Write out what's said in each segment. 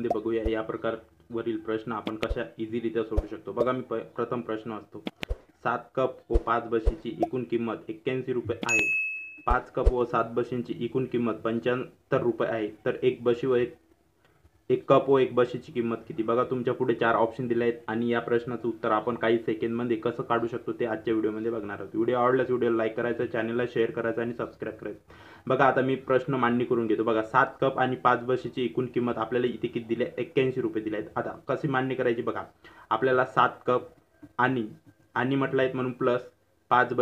व्हिडिओमध्ये बघूया या प्रकारवरील प्रश्न आपण कशा इझीरित्या सोडवू शकतो। बघा मी प्रथम प्रश्न वाचतो। 7 कप व 5 बशीची एकूण किंमत 81 रुपये आहे। 5 कप व 7 बशींची एकूण किंमत 75 रुपये आहे, तर एक बशी व एक कप व एक बशीची किंमत किती। बघा तुमच्या पुढे 4 ऑप्शन दिले आहेत आणि या प्रश्नाचं उत्तर आपण काही सेकंदमध्ये कसं काढू शकतो ते आजच्या व्हिडिओमध्ये बघणार आहोत। व्हिडिओ आवडल्यास व्हिडिओला लाईक करायचं, चॅनलला शेअर करायचं आणि सबस्क्राइब करायचं। बघा आता मी प्रश्न मांडणी करून घेतो। बघा 7 कप आणि 5 बशीची एकूण किंमत आपल्याला इथे किती दिली आहे, 81 रुपये दिले आहेत। आता कशी मांडणी करायची बघा, आपल्याला 7 कप आणि म्हटलं आहेत म्हणून प्लस 5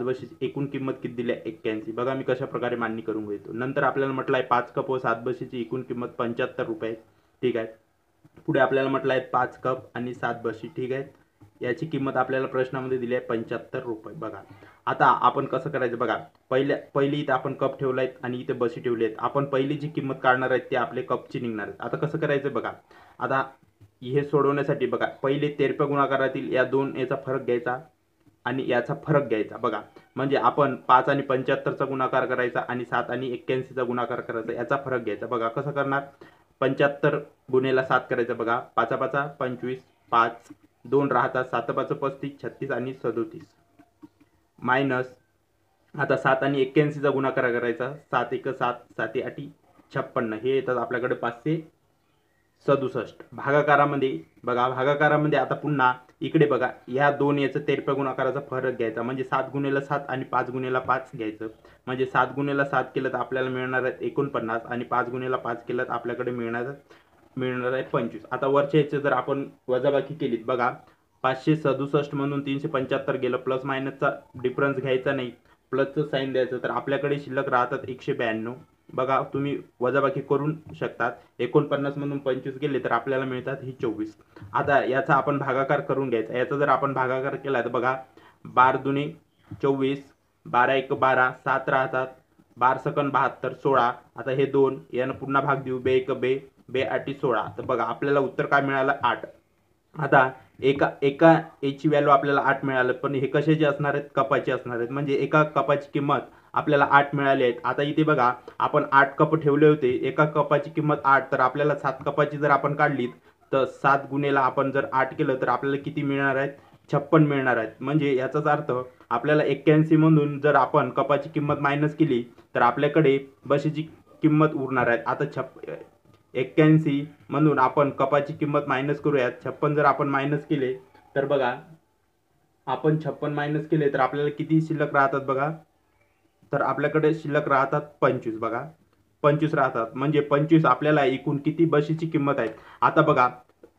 बशीची एकूण किंमत किती दिली आहे, 81। बघा मी कशा प्रकारे मांडणी करून घेतो। नंतर आपल्याला म्हटलं आहे 5 कप व 7 बशीची एकूण किंमत 75 रुपये, ठीक आहे। पुढे आपल्याला म्हटलं आहे 5 कप आणि 7 बशी, ठीक आहे, याची किंमत आपल्याला प्रश्नामध्ये दिली आहे 75 रुपये। बघा आता आपण कसं करायचं बघा, पहिली इथे आपण कप ठेवला आहेत आणि इथे बशी ठेवली आहेत। आपण पहिली जी किंमत काढणार आहेत ते आपले कपची निघणार आहेत। आता कसं करायचं बघा, आता हे सोडवण्यासाठी बघा पहिले तिरप्या गुणाकारातील या दोन याचा फरक घ्यायचा आणि याचा फरक घ्यायचा। बघा म्हणजे आपण 5 आणि 75चा गुणाकार करायचा आणि 7 आणि 81चा गुणाकार करायचा, याचा फरक घ्यायचा। बघा कसं करणार, 75 गुणेला 7 करायचं। बघा 5 5 25, 5 2 राहतात, 7 5 35, 36 आणि 37 मायनस आता 7 आणि 81चा गुणाकार करायचा, 7 1 7, 7 8 56, हे येतात आपल्याकडे 567। भागाकारामध्ये बघा, भागाकारामध्ये आता पुन्हा इकडे बघा या दोन याचा तिरप्या गुणाकाराचा फरक घ्यायचा, म्हणजे 7 गुणेला 7 आणि 5 गुणेला 5 घ्यायचं। म्हणजे 7 गुणेला 7 केलं तर आपल्याला मिळणार आहे 49 आणि 5 गुणेला 5 केलं तर आपल्याकडे मिळणार आहे 25। आता वरच्या याचे जर आपण वजाबाकी केलीत बघा, 567 म्हणून 375 गेलं, प्लस मायनसचा डिफरन्स घ्यायचा नाही, प्लसचं साईन द्यायचं, तर आपल्याकडे शिल्लक राहतात 192। बघा तुम्ही वजाबाकी करून शकतात, 49 मधून 25 गेले तर आपल्याला मिळतात ही 24। आता याचा आपण भागाकार करून घ्यायचा। याचा जर आपण भागाकार केला तर बघा 12 दुने 24, 12 1 12, 7 राहतात, 12 सकन 72, 16। आता हे 2 यानं पुन्हा भाग देऊ, 2 1 2, 2 8 16, तर बघा आपल्याला उत्तर काय मिळालं, 8। आता एका याची व्हॅल्यू आपल्याला 8 मिळालं, पण हे कशाचे असणार आहेत, कपाची असणार आहेत, म्हणजे एका कपाची किंमत आपल्याला 8 मिळाली आहेत। आता इथे बघा आपण 8 कप ठेवले होते, एका कपाची किंमत 8, तर आपल्याला 7 कपाची जर आपण काढली तर 7 गुणेला आपण जर 8 केलं तर आपल्याला किती मिळणार आहेत, 56 मिळणार आहेत। म्हणजे याचाच अर्थ आपल्याला 81 मधून जर आपण कपाची किंमत मायनस केली तर आपल्याकडे बशीची किंमत उरणार आहे। आता 81 म्हणून आपण कपाची किंमत मायनस करूयात, 56 जर आपण मायनस केले तर बघा आपण 56 मायनस केले तर आपल्याला किती शिल्लक राहतात बघा, तर आपल्याकडे शिल्लक राहतात 25। बघा 25 राहतात, म्हणजे 25 आपल्याला एकूण किती बशीची किंमत आहे। आता बघा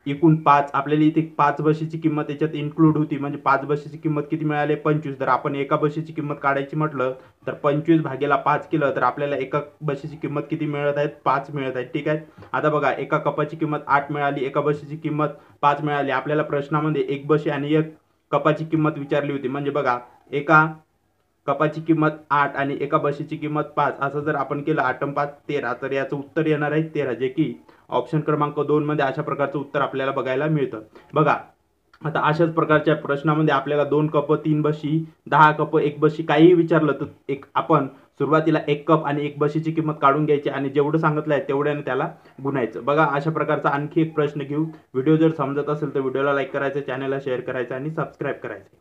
एकूण 5 आपल्याला इथे 5 बशीची किंमत याच्यात इन्क्लूड होती, म्हणजे 5 बशीची किंमत किती मिळाली, 25। जर आपण एका बशीची किंमत काढायची म्हटलं तर 25 भागेला 5 केलं तर आपल्याला एका बशीची किंमत किती मिळत आहेत, 5 मिळत आहेत, ठीक आहे। आता बघा एका कपाची किंमत 8 मिळाली, एका बशीची किंमत 5 मिळाली। आपल्याला प्रश्नामध्ये एक बशी आणि एक कपाची किंमत विचारली होती, म्हणजे बघा एका कपाची किंमत 8 आणि एका बशीची किंमत 5, असं जर आपण केलं 8 5 13, तर याचं उत्तर येणार आहे 13, जे की ऑप्शन क्रमांक 2 मध्ये अशा प्रकारचं उत्तर आपल्याला बघायला मिळतं। बघा आता अशाच प्रकारच्या प्रश्नामध्ये आपल्याला 2 कप 3 बशी, 10 कप 1 बशी काहीही विचारलं तर आपण सुरुवातीला 1 कप आणि 1 बशीची किंमत काढून घ्यायची आणि जेवढं सांगितलं आहे तेवढ्याने त्याला गुणायचं। बघा अशा प्रकारचा आणखी एक प्रश्न घेऊ। व्हिडिओ जर समजत असेल तर व्हिडिओला लाईक करायचं, चॅनलला शेअर करायचं आणि सबस्क्राइब करायचं।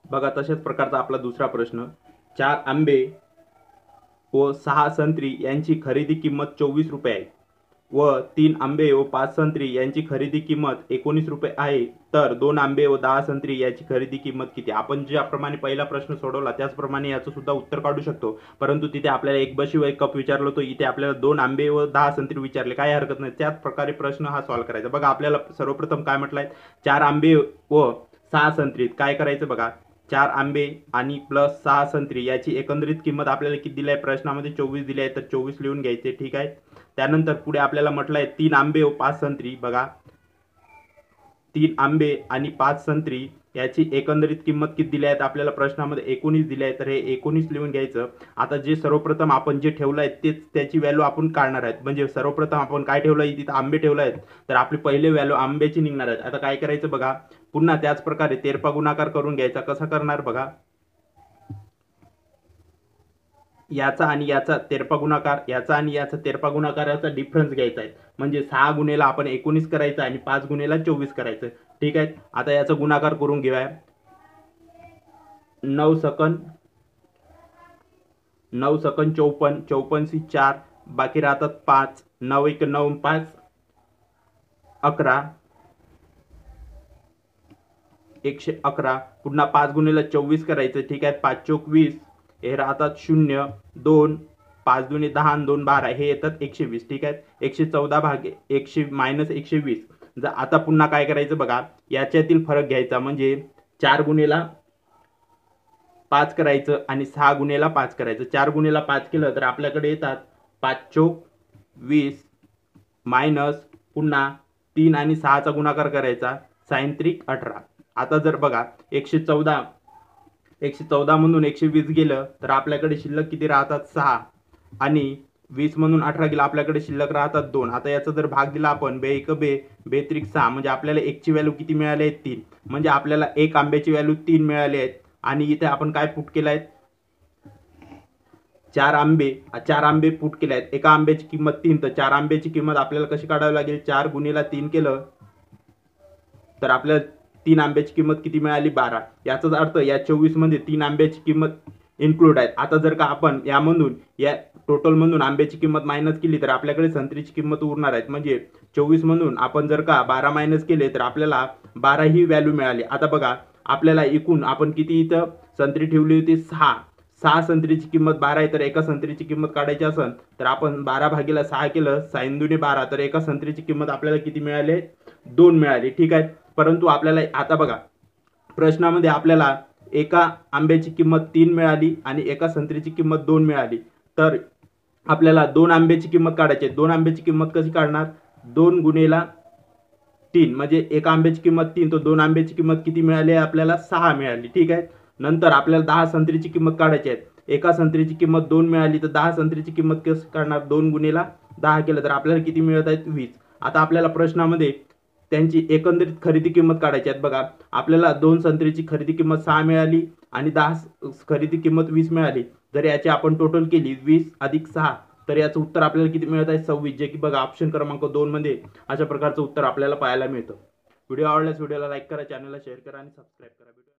बघा तशाच प्रकारचा आपला दुसरा प्रश्न, 4 आंबे व 6 संत्री यांची खरेदी किंमत 24 रुपये आहे व 3 आंबे व 5 संत्री यांची खरेदी किंमत 19 रुपये आहे, तर 2 आंबे व 10 संत्री याची खरेदी किंमत किती। आपण ज्याप्रमाणे पहिला प्रश्न सोडवला त्याचप्रमाणे याचं सुद्धा उत्तर काढू शकतो, परंतु तिथे आपल्याला एक बशी व एक कप विचारलं होतं, इथे आपल्याला 2 आंबे व 10 संत्री विचारले, काही हरकत नाही। त्याच प्रकारे प्रश्न हा सॉल्व्ह करायचा। बघा आपल्याला सर्वप्रथम काय म्हटलंय, 4 आंबे व 6 संत्री, काय करायचं बघा, 4 आंबे आणि प्लस 6 संत्री याची एकंदरीत किंमत आपल्याला किती दिली आहे, प्रश्नामध्ये 24 दिली आहे, तर 24 लिहून घ्यायचे, ठीक आहे। त्यानंतर पुढे आपल्याला म्हटलंय 3 आंबे व 5 संत्री, बघा 3 आंबे आणि 5 संत्री याची एकंदरीत किंमत किती दिली आहे, आपल्याला प्रश्नामध्ये 19 दिली आहे, तर हे 19 लिहून घ्यायचं। आता जे सर्वप्रथम आपण जे ठेवलं आहे तेच त्याची व्हॅल्यू आपण काढणार आहेत, म्हणजे सर्वप्रथम आपण काय ठेवलं आहे, तिथे आंबे ठेवले आहेत, तर आपली पहिले व्हॅल्यू आंब्याची निघणार आहे। आता काय करायचं बघा, पुन्हा त्याच प्रकारे तिरपा गुणाकार करून घ्यायचा। कसा करणार बघा, याचा आणि याचा तेरपा गुणाकार, याचा आणि याचा तेरपा गुणाकाराचा डिफरन्स घ्यायचा आहे. म्हणजे 6 गुणेला आपण 19 करायचं आणि 5 गुणेला 24 करायचं. ठीक आहे. आता याचा गुणाकार करून घेऊया. 9 सकन 9 सकन 54, 54 सी 4, बाकी राहतात 5, 9 1 9 5 11, 111. पुन्हा 5 गुणेला 24 करायचं. ठीक आहे. 5 चोक 20, हे राहतात 0 2, 5 दुणे 10 आणि 2 12, हे येतात 120. ठीक आहे. 114 भागे 100 मायनस 120. आता पुन्हा काय करायचं बघा, याच्यातील फरक घ्यायचा. म्हणजे 4 गुणेला 5 करायचं आणि 6 गुणेला 5 करायचं. 4 गुणेला 5 केलं तर आपल्याकडे येतात 5 चोक 20 मायनस पुन्हा 3 आणि 6 चा गुणाकार करायचा, 6 त्रिक 18. आता जर बघा 114 म्हणून 120 गेलं तर आपल्याकडे शिल्लक किती राहतात 6 आणि 20 म्हणून 18 गेला, आपल्याकडे शिल्लक राहतात 2. आता याचा जर भाग दिला आपण, बे 1 बे, बे त्रिक 6, म्हणजे आपल्याला 1 ची व्हॅल्यू किती मिळाली आहे 3. म्हणजे आपल्याला 1 आंब्याची व्हॅल्यू 3 मिळाली आहे. आणि इथे आपण काय पुट केलं आहे, 4 आंबे पुट केले आहेत. एका आंब्याची किंमत 3, तर 4 आंब्याची किंमत आपल्याला कशी काढावी लागेल, 4 गुणिला 3 केलं तर आपल्याला 3 आंब्याची किंमत किती मिळाली 12. याचाच अर्थ या 24 मध्ये 3 आंब्याची किंमत इन्क्लूड आहे. आता जर का आपण यामधून या टोटल मधून आंब्याची किंमत मायनस केली तर आपल्याकडे संत्रीची किंमत उरणार आहे. म्हणजे 24 मधून आपण जर का 12 मायनस केले तर आपल्याला 12 ही व्हॅल्यू मिळाली. आता बघा आपल्याला एकूण आपण किती इथं संत्री ठेवली होती, 6 संत्रीची किंमत 12 आहे. तर एका संत्रीची किंमत काढायची असेल तर आपण 12 भागीला 6 केलं, 6 दुणे 12, तर एका संत्रीची किंमत आपल्याला किती मिळाली, 2 मिळाली. ठीक आहे. परंतु आपल्याला आता बघा प्रश्नामध्ये आपल्याला एका आंब्याची किंमत 3 मिळाली आणि एका संत्रीची किंमत 2 मिळाली. तर आपल्याला 2 आंब्याची किंमत काढायची आहे. 2 आंब्याची किंमत कशी काढणार, 2 गुणेला 3, म्हणजे एका आंब्याची किंमत 3, तर 2 आंब्याची किंमत किती मिळाली आहे आपल्याला, 6 मिळाली. ठीक आहे. नंतर आपल्याला 10 संत्रीची किंमत काढायची आहे. एका संत्रीची किंमत 2 मिळाली, तर 10 संत्रीची किंमत कशी काढणार, 2 गुणेला 10 केलं तर आपल्याला किती मिळत आहेत, 20. आता आपल्याला प्रश्नामध्ये त्यांची एकंदरीत खरेदी किंमत काढायची आहे. बघा आपल्याला 2 संत्रीची खरेदी किंमत 6 मिळाली आणि 10 खरेदी किंमत 20 मिळाली. जर याची आपण टोटल केली 20 अधिक 6, तर याचं उत्तर आपल्याला किती मिळत आहे, 26. जे की बघा ऑप्शन क्रमांक 2 मध्ये अशा प्रकारचं उत्तर आपल्याला पाहायला मिळतं. व्हिडिओ आवडल्यास व्हिडिओला लाईक करा, चॅनलला शेअर करा आणि सबस्क्राईब करा.